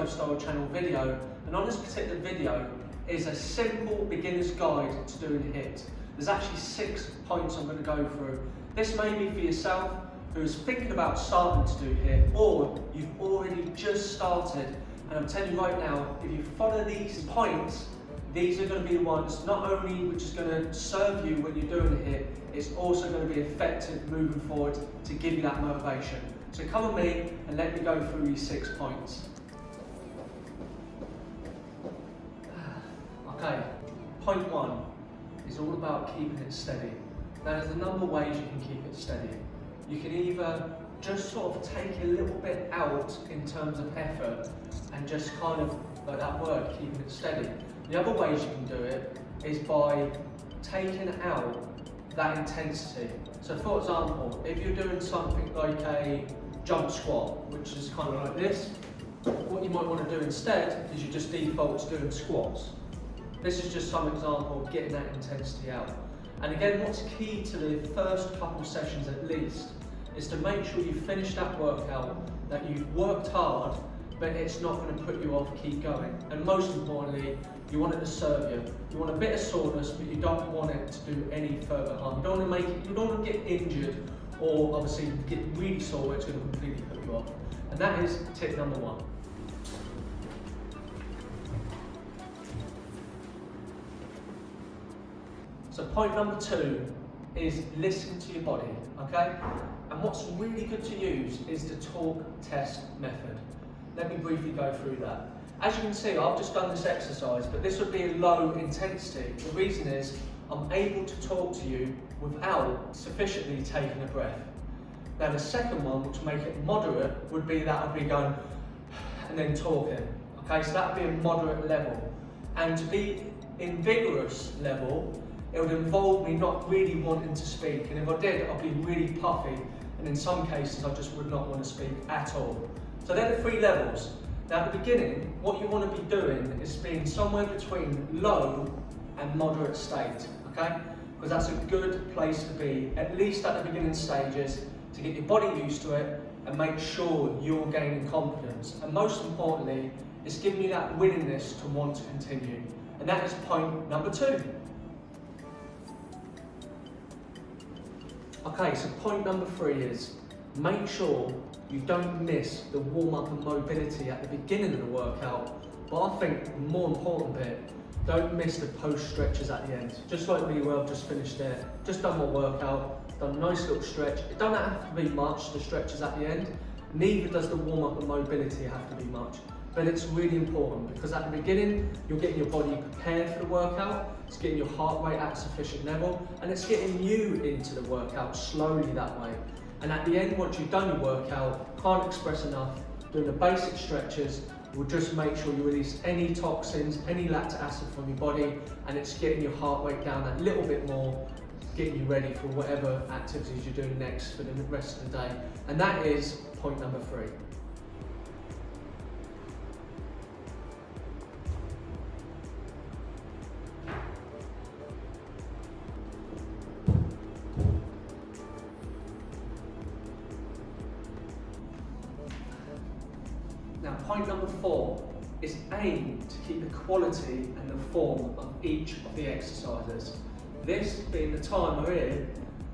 Lifestyle channel video, and on this particular video is a simple beginner's guide to doing HIIT. There's actually 6 points I'm going to go through. This may be for yourself who's thinking about starting to do HIIT, or you've already just started, and I'm telling you right now, if you follow these points, these are going to be the ones not only which is going to serve you when you're doing HIIT, it's also going to be effective moving forward to give you that motivation. So come with me and let me go through these 6 points. Okay, point 1 is all about keeping it steady. Now there's a number of ways you can keep it steady. You can either just sort of take a little bit out in terms of effort and just kind of, like that word, keeping it steady. The other ways you can do it is by taking out that intensity. So for example, if you're doing something like a jump squat, which is kind of like this, what you might want to do instead is you just default to doing squats. This is just some example of getting that intensity out. And again, what's key to the first couple sessions at least is to make sure you finish that workout, that you've worked hard, but it's not going to put you off, keep going. And most importantly, you want it to serve you. You want a bit of soreness, but you don't want it to do any further harm. You don't want to you don't want to get injured or obviously get really sore where it's going to completely put you off. And that is tip number 1. So point number 2 is listen to your body, okay? And what's really good to use is the talk test method. Let me briefly go through that. As you can see, I've just done this exercise, but this would be a low intensity. The reason is I'm able to talk to you without sufficiently taking a breath. Now the second one, which will make it moderate, would be that I'd be going and then talking. Okay, so that would be a moderate level. And to be in vigorous level, it would involve me not really wanting to speak, and if I did, I'd be really puffy, and in some cases I just would not want to speak at all. So they're the 3 levels. Now at the beginning, what you want to be doing is being somewhere between low and moderate state, okay? Because that's a good place to be, at least at the beginning stages, to get your body used to it and make sure you're gaining confidence. And most importantly, it's giving you that willingness to want to continue. And that is point number 2. Okay, so point number 3 is make sure you don't miss the warm-up and mobility at the beginning of the workout, but I think the more important bit, don't miss the post stretches at the end. Just like me where I've just finished there, just done my workout, done a nice little stretch. It doesn't have to be much, the stretches at the end, neither does the warm-up and mobility have to be much. But it's really important because at the beginning, you're getting your body prepared for the workout, it's getting your heart rate at a sufficient level, and it's getting you into the workout slowly that way. And at the end, once you've done your workout, can't express enough, doing the basic stretches will just make sure you release any toxins, any lactic acid from your body, and it's getting your heart rate down a little bit more, getting you ready for whatever activities you're doing next for the rest of the day. And that is point number 3. Now, point number 4 is aim to keep the quality and the form of each of the exercises. This being the time we're in,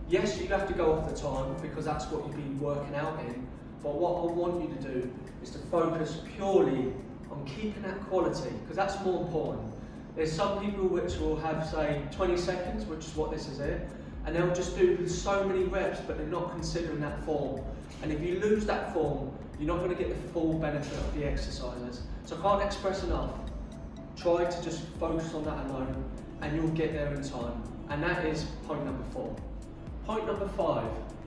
yes, you have to go off the time because that's what you've been working out in, but what I want you to do is to focus purely on keeping that quality, because that's more important. There's some people which will have, say, 20 seconds, which is what this is here, and they'll just do so many reps, but they're not considering that form. And if you lose that form, you're not going to get the full benefit of the exercises. So I can't express enough. Try to just focus on that alone, and you'll get there in time. And that is point number 4. Point number 5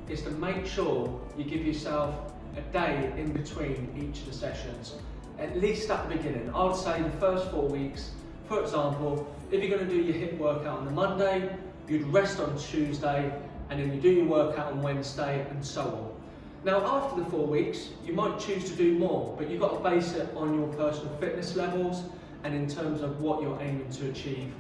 is to make sure you give yourself a day in between each of the sessions, at least at the beginning. I would say the first 4 weeks, for example, if you're going to do your HIIT workout on the Monday, you'd rest on Tuesday, and then you do your workout on Wednesday, and so on. Now after the 4 weeks, you might choose to do more, but you've got to base it on your personal fitness levels and in terms of what you're aiming to achieve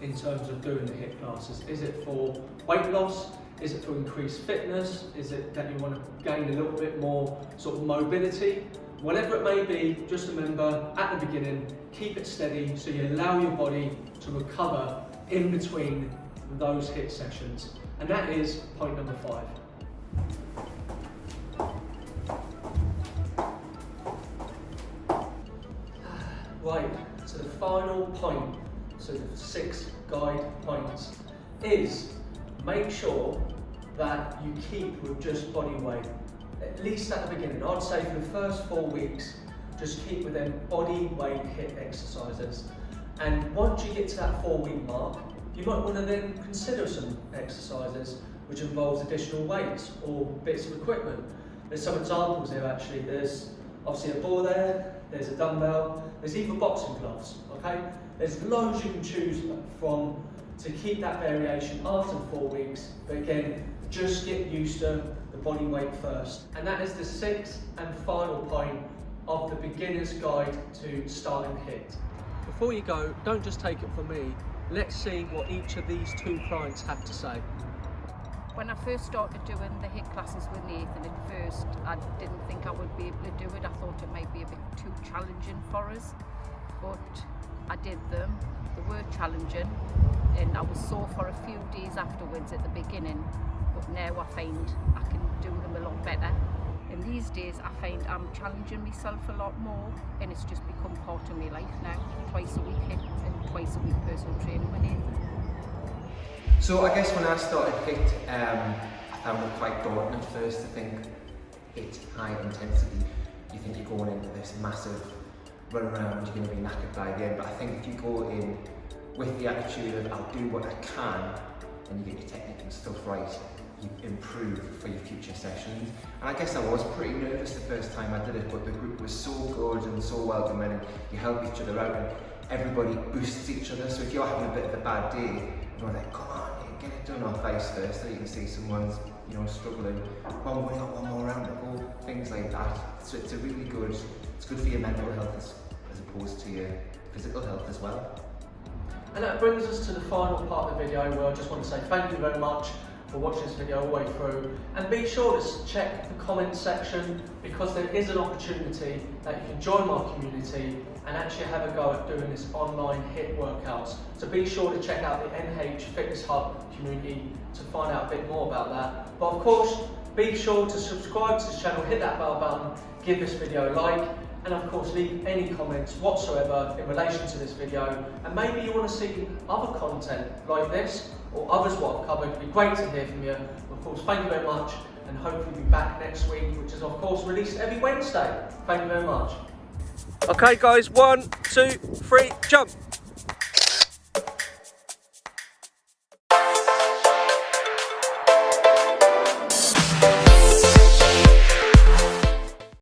in terms of doing the HIIT classes. Is it for weight loss? Is it for increased fitness? Is it that you want to gain a little bit more sort of mobility? Whatever it may be, just remember at the beginning, keep it steady so you allow your body to recover in between those HIIT sessions. And that is point number 5. Right, so the final point, so the 6 guide points, is make sure that you keep with just body weight. At least at the beginning, I'd say for the first 4 weeks, just keep with them body weight HIIT exercises. And once you get to that 4-week mark, you might want to then consider some exercises which involves additional weights or bits of equipment. There's some examples here actually. There's obviously a ball there, there's a dumbbell, there's even boxing gloves, okay? There's loads you can choose from to keep that variation after 4 weeks, but again, just get used to the body weight first. And that is the 6th and final point of the beginner's guide to starting HIIT. Before you go, don't just take it from me, let's see what each of these 2 clients have to say. When I first started doing the HIIT classes with Nathan, at first I didn't think I would be able to do it. I thought it might be a bit too challenging for us, but I did them. They were challenging and I was sore for a few days afterwards at the beginning, but now I find I can do them a lot better. And these days I find I'm challenging myself a lot more, and it's just become part of my life now. Twice a week HIIT and twice a week personal training with Nathan. So I guess when I started HIIT, I found it quite daunting at first to think it's high intensity. You think you're going into this massive run around, you're going to be knackered by the end, but I think if you go in with the attitude of I'll do what I can, and you get your technique and stuff right, you improve for your future sessions. And I guess I was pretty nervous the first time I did it, but the group was so good and so welcoming, and you help each other out and everybody boosts each other. So if you're having a bit of a bad day, you're like, come on, get it done, or vice versa. You can see someone's, struggling. Well, we got one more round to go. Things like that. So it's a really good. It's good for your mental health as opposed to your physical health as well. And that brings us to the final part of the video, where I just want to say thank you very much for watching this video all the way through, and be sure to check the comment section, because there is an opportunity that you can join my community and actually have a go at doing this online HIIT workouts. So be sure to check out the NH Fitness Hub community to find out a bit more about that. But of course, be sure to subscribe to this channel, hit that bell button, give this video a like, and of course leave any comments whatsoever in relation to this video. And maybe you want to see other content like this or others what I've covered. It'd be great to hear from you. Of course, thank you very much, and hopefully be back next week, which is of course released every Wednesday. Thank you very much. Okay guys, 1, 2, 3, jump!